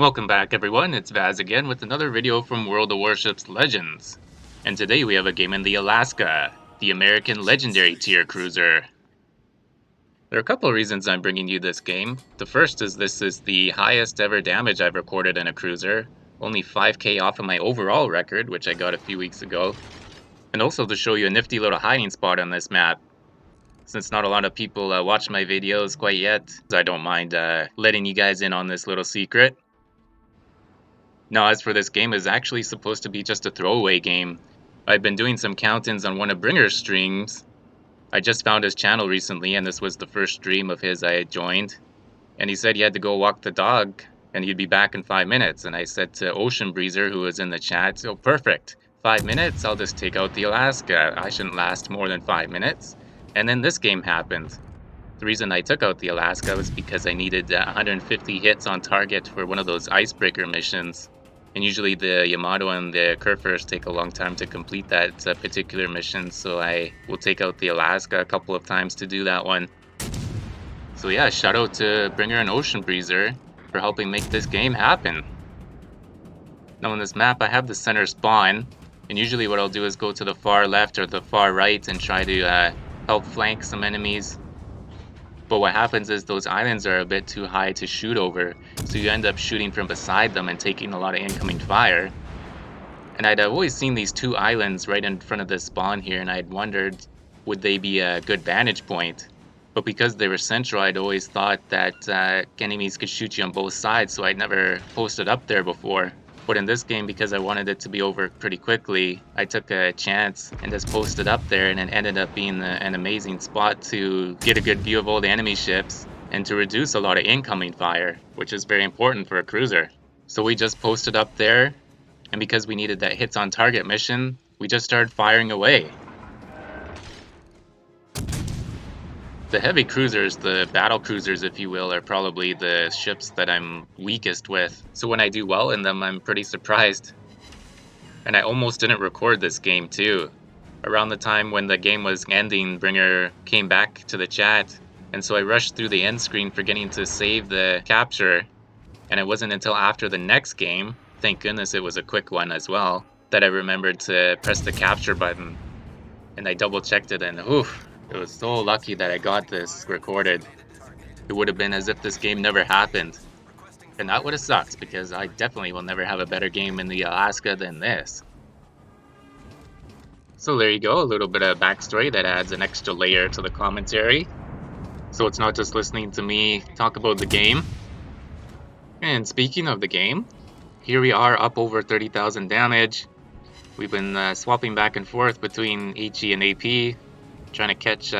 Welcome back everyone, it's Vaz again with another video from World of Warships Legends. And today we have a game in the Alaska, the American Legendary Tier Cruiser. There are a couple of reasons I'm bringing you this game. The first is this is the highest ever damage I've recorded in a cruiser, only 5k off of my overall record, which I got a few weeks ago. And also to show you a nifty little hiding spot on this map. Since not a lot of people watch my videos quite yet, I don't mind letting you guys in on this little secret. Now, as for this game, it's actually supposed to be just a throwaway game. I've been doing some count-ins on one of Bringer's streams. I just found his channel recently, and this was the first stream of his I had joined. And he said he had to go walk the dog, and he'd be back in 5 minutes. And I said to Ocean Breezer, who was in the chat, "Oh, perfect. 5 minutes, I'll just take out the Alaska. I shouldn't last more than 5 minutes." And then this game happened. The reason I took out the Alaska was because I needed 150 hits on target for one of those icebreaker missions. And usually the Yamato and the Kurfürst take a long time to complete that particular mission, so I will take out the Alaska a couple of times to do that one. So yeah, shout out to Bringer and Ocean Breezer for helping make this game happen. Now on this map I have the center spawn, and usually what I'll do is go to the far left or the far right and try to help flank some enemies. But what happens is those islands are a bit too high to shoot over, so you end up shooting from beside them and taking a lot of incoming fire. And I'd always seen these two islands right in front of the spawn here, and I'd wondered, would they be a good vantage point? But because they were central, I'd always thought that enemies could shoot you on both sides, so I'd never posted up there before. But in this game, because I wanted it to be over pretty quickly, I took a chance and just posted up there, and it ended up being an amazing spot to get a good view of all the enemy ships and to reduce a lot of incoming fire, which is very important for a cruiser. So we just posted up there, and because we needed that hits on target mission, we just started firing away. The heavy cruisers, the battle cruisers if you will, are probably the ships that I'm weakest with. So when I do well in them, I'm pretty surprised. And I almost didn't record this game too. Around the time when the game was ending, Bringer came back to the chat, and so I rushed through the end screen forgetting to save the capture. And it wasn't until after the next game, thank goodness it was a quick one as well, that I remembered to press the capture button. And I double checked it, and oof. It was so lucky that I got this recorded. It would have been as if this game never happened. And that would have sucked, because I definitely will never have a better game in the Alaska than this. So there you go, a little bit of backstory that adds an extra layer to the commentary. So it's not just listening to me talk about the game. And speaking of the game, here we are up over 30,000 damage. We've been swapping back and forth between HE and AP. Trying to catch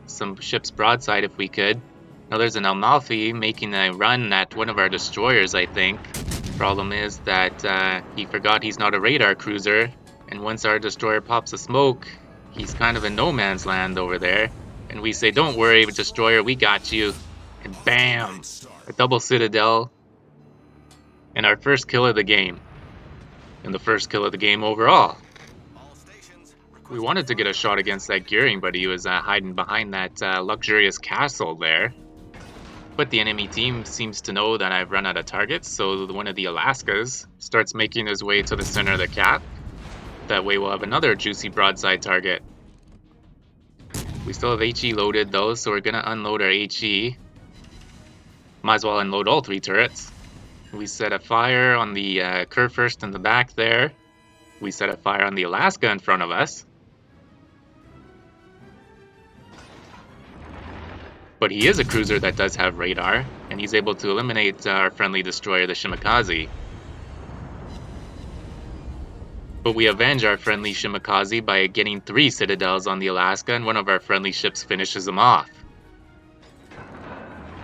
some ships broadside if we could. Now there's an Amalfi making a run at one of our destroyers, I think. Problem is that he forgot he's not a radar cruiser, and once our destroyer pops a smoke, he's kind of in no man's land over there. And we say, "Don't worry, destroyer, we got you." And bam! A double citadel. And our first kill of the game. And the first kill of the game overall. We wanted to get a shot against that Gearing, but he was hiding behind that luxurious castle there. But the enemy team seems to know that I've run out of targets, so one of the Alaskas starts making his way to the center of the cap. That way we'll have another juicy broadside target. We still have HE loaded though, so we're going to unload our HE. Might as well unload all 3 turrets. We set a fire on the Kurfürst in the back there. We set a fire on the Alaska in front of us. But he is a cruiser that does have radar, and he's able to eliminate our friendly destroyer, the Shimakaze. But we avenge our friendly Shimakaze by getting 3 citadels on the Alaska, and one of our friendly ships finishes him off.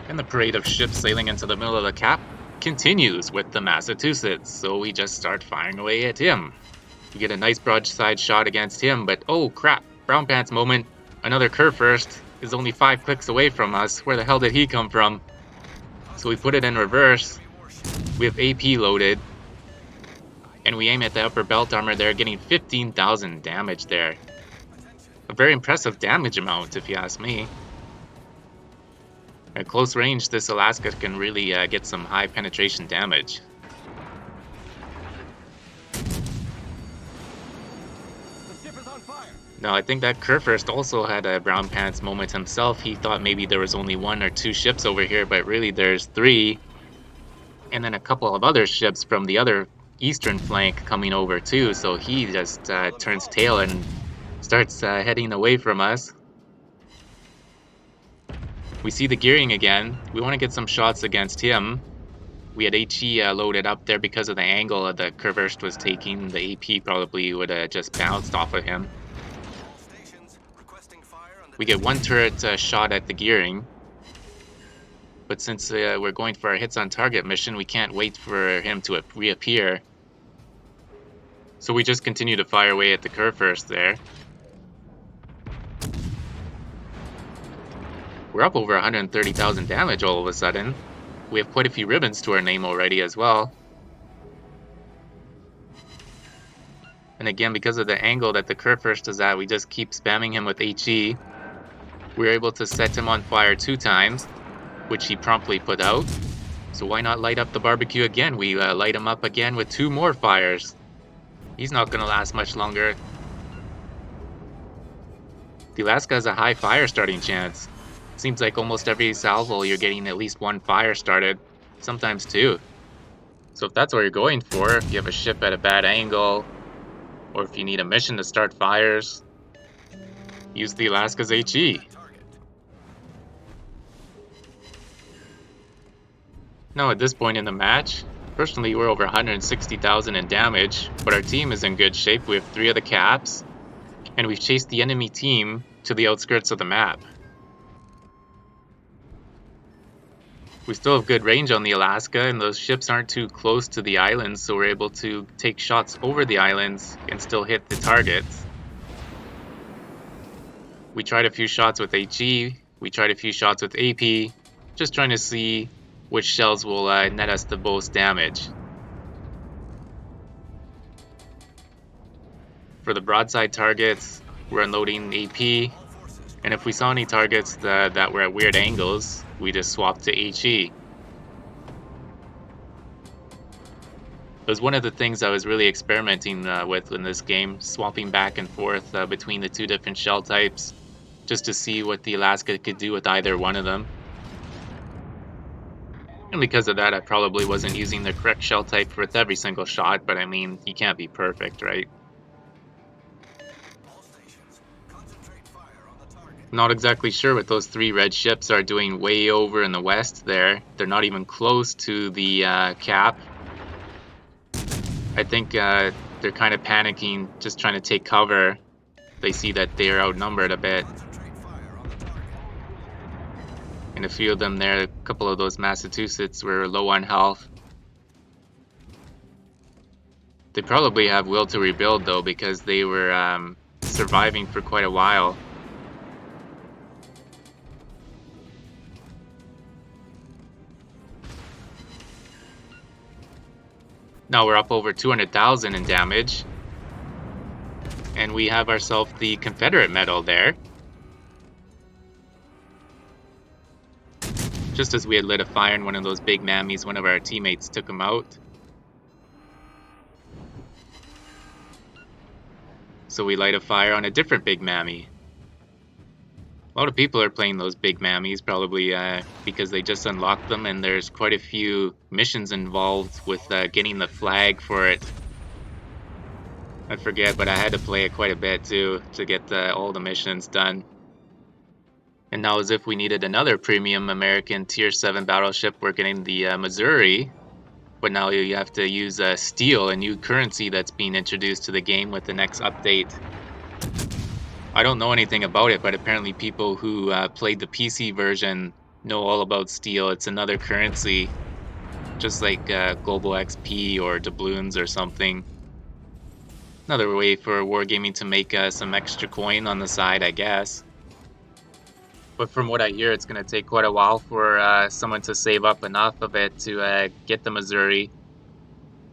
And the parade of ships sailing into the middle of the cap continues with the Massachusetts, so we just start firing away at him. We get a nice broadside shot against him, but oh crap, brown pants moment, another Kurfürst is only 5 clicks away from us. Where the hell did he come from? So we put it in reverse. We have AP loaded. And we aim at the upper belt armor there, getting 15,000 damage there. A very impressive damage amount, if you ask me. At close range, this Alaska can really get some high penetration damage. Now, I think that Kurfürst also had a brown pants moment himself. He thought maybe there was only 1 or 2 ships over here, but really there's 3. And then a couple of other ships from the other eastern flank coming over too. So he just turns tail and starts heading away from us. We see the gearing again. We want to get some shots against him. We had HE loaded up there because of the angle the Kurfürst was taking. The AP probably would have just bounced off of him. We get 1 turret shot at the gearing. But since we're going for our hits on target mission, we can't wait for him to reappear. So we just continue to fire away at the Kurfürst there. We're up over 130,000 damage all of a sudden. We have quite a few ribbons to our name already as well. And again, because of the angle that the Kurfürst is at, we just keep spamming him with HE. We're able to set him on fire 2 times, which he promptly put out. So why not light up the barbecue again? We light him up again with 2 more fires. He's not going to last much longer. The Alaska has a high fire starting chance. Seems like almost every salvo you're getting at least 1 fire started, sometimes 2. So if that's what you're going for, if you have a ship at a bad angle, or if you need a mission to start fires, use the Alaska's HE. Now at this point in the match, personally we're over 160,000 in damage, but our team is in good shape. We have 3 of the caps, and we've chased the enemy team to the outskirts of the map. We still have good range on the Alaska, and those ships aren't too close to the islands, so we're able to take shots over the islands and still hit the targets. We tried a few shots with HE, we tried a few shots with AP, just trying to see which shells will net us the most damage. For the broadside targets, we're unloading AP, and if we saw any targets that were at weird angles, we just swapped to HE. It was one of the things I was really experimenting with in this game, swapping back and forth between the 2 different shell types, just to see what the Alaska could do with either one of them. And because of that, I probably wasn't using the correct shell type with every single shot, but I mean, you can't be perfect, right? Not exactly sure what those 3 red ships are doing way over in the west there. They're not even close to the cap. I think they're kind of panicking, just trying to take cover. They see that they're outnumbered a bit. And a few of them there, a couple of those Massachusetts were low on health. They probably have will to rebuild though, because they were surviving for quite a while. Now we're up over 200,000 in damage. And we have ourselves the Confederate medal there. Just as we had lit a fire in one of those big mammies, one of our teammates took him out. So we light a fire on a different big mammy. A lot of people are playing those big mammies, probably because they just unlocked them, and there's quite a few missions involved with getting the flag for it. I forget, but I had to play it quite a bit too to get all the missions done. And now, as if we needed another premium American Tier 7 battleship, we're getting the Missouri. But now you have to use steel, a new currency that's being introduced to the game with the next update. I don't know anything about it, but apparently people who played the PC version know all about steel. It's another currency, just like Global XP or doubloons or something. Another way for wargaming to make some extra coin on the side, I guess. But from what I hear, it's going to take quite a while for someone to save up enough of it to get the Missouri.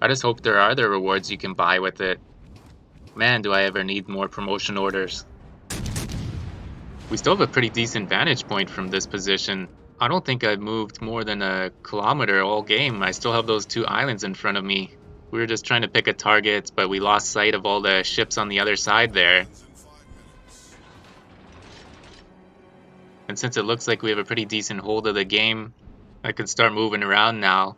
I just hope there are other rewards you can buy with it. Man, do I ever need more promotion orders. We still have a pretty decent vantage point from this position. I don't think I've moved more than a kilometer all game. I still have those 2 islands in front of me. We were just trying to pick a target, but we lost sight of all the ships on the other side there. And since it looks like we have a pretty decent hold of the game, I can start moving around now.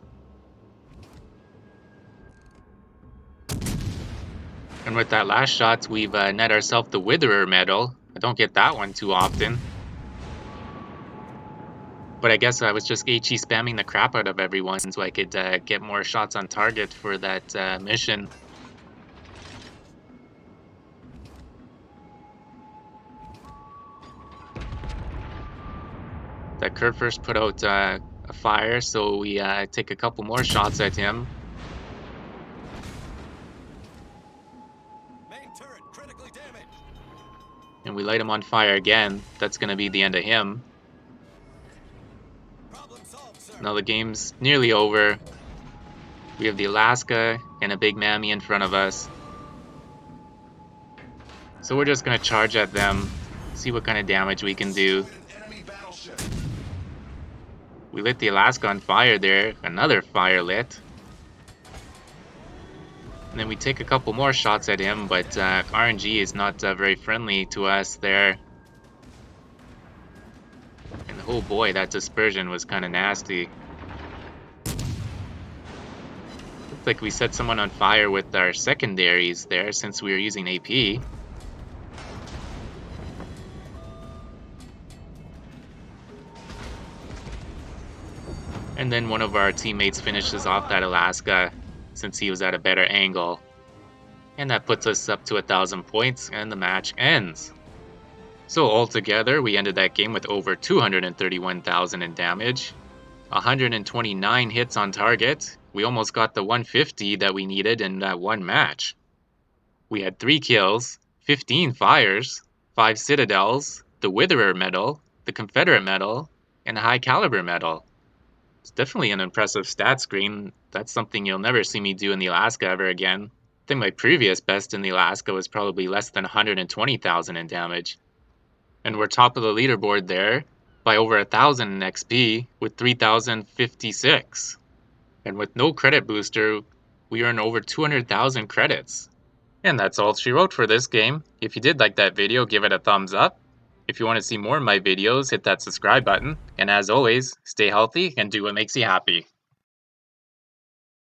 And with that last shot, we've net ourselves the Witherer medal. I don't get that one too often. But I guess I was just HE spamming the crap out of everyone so I could get more shots on target for that mission. That Kurt first put out a fire, so we take a couple more shots at him. Main turret critically damaged. And we light him on fire again. That's going to be the end of him. Problem solved, sir. Now the game's nearly over. We have the Alaska and a big mammy in front of us. So we're just going to charge at them, see what kind of damage we can do. We lit the Alaska on fire there. Another fire lit. And then we take a couple more shots at him, but RNG is not very friendly to us there. And oh boy, that dispersion was kind of nasty. Looked like we set someone on fire with our secondaries there since we were using AP. And then one of our teammates finishes off that Alaska since he was at a better angle. And that puts us up to 1,000 points and the match ends. So altogether, we ended that game with over 231,000 in damage, 129 hits on target. We almost got the 150 that we needed in that one match. We had 3 kills, 15 fires, 5 citadels, the Witherer medal, the Confederate medal, and a high caliber medal. It's definitely an impressive stat screen. That's something you'll never see me do in the Alaska ever again. I think my previous best in the Alaska was probably less than 120,000 in damage. And we're top of the leaderboard there by over 1,000 in XP with 3,056. And with no credit booster, we earn over 200,000 credits. And that's all she wrote for this game. If you did like that video, give it a thumbs up. If you want to see more of my videos, hit that subscribe button. And as always, stay healthy and do what makes you happy.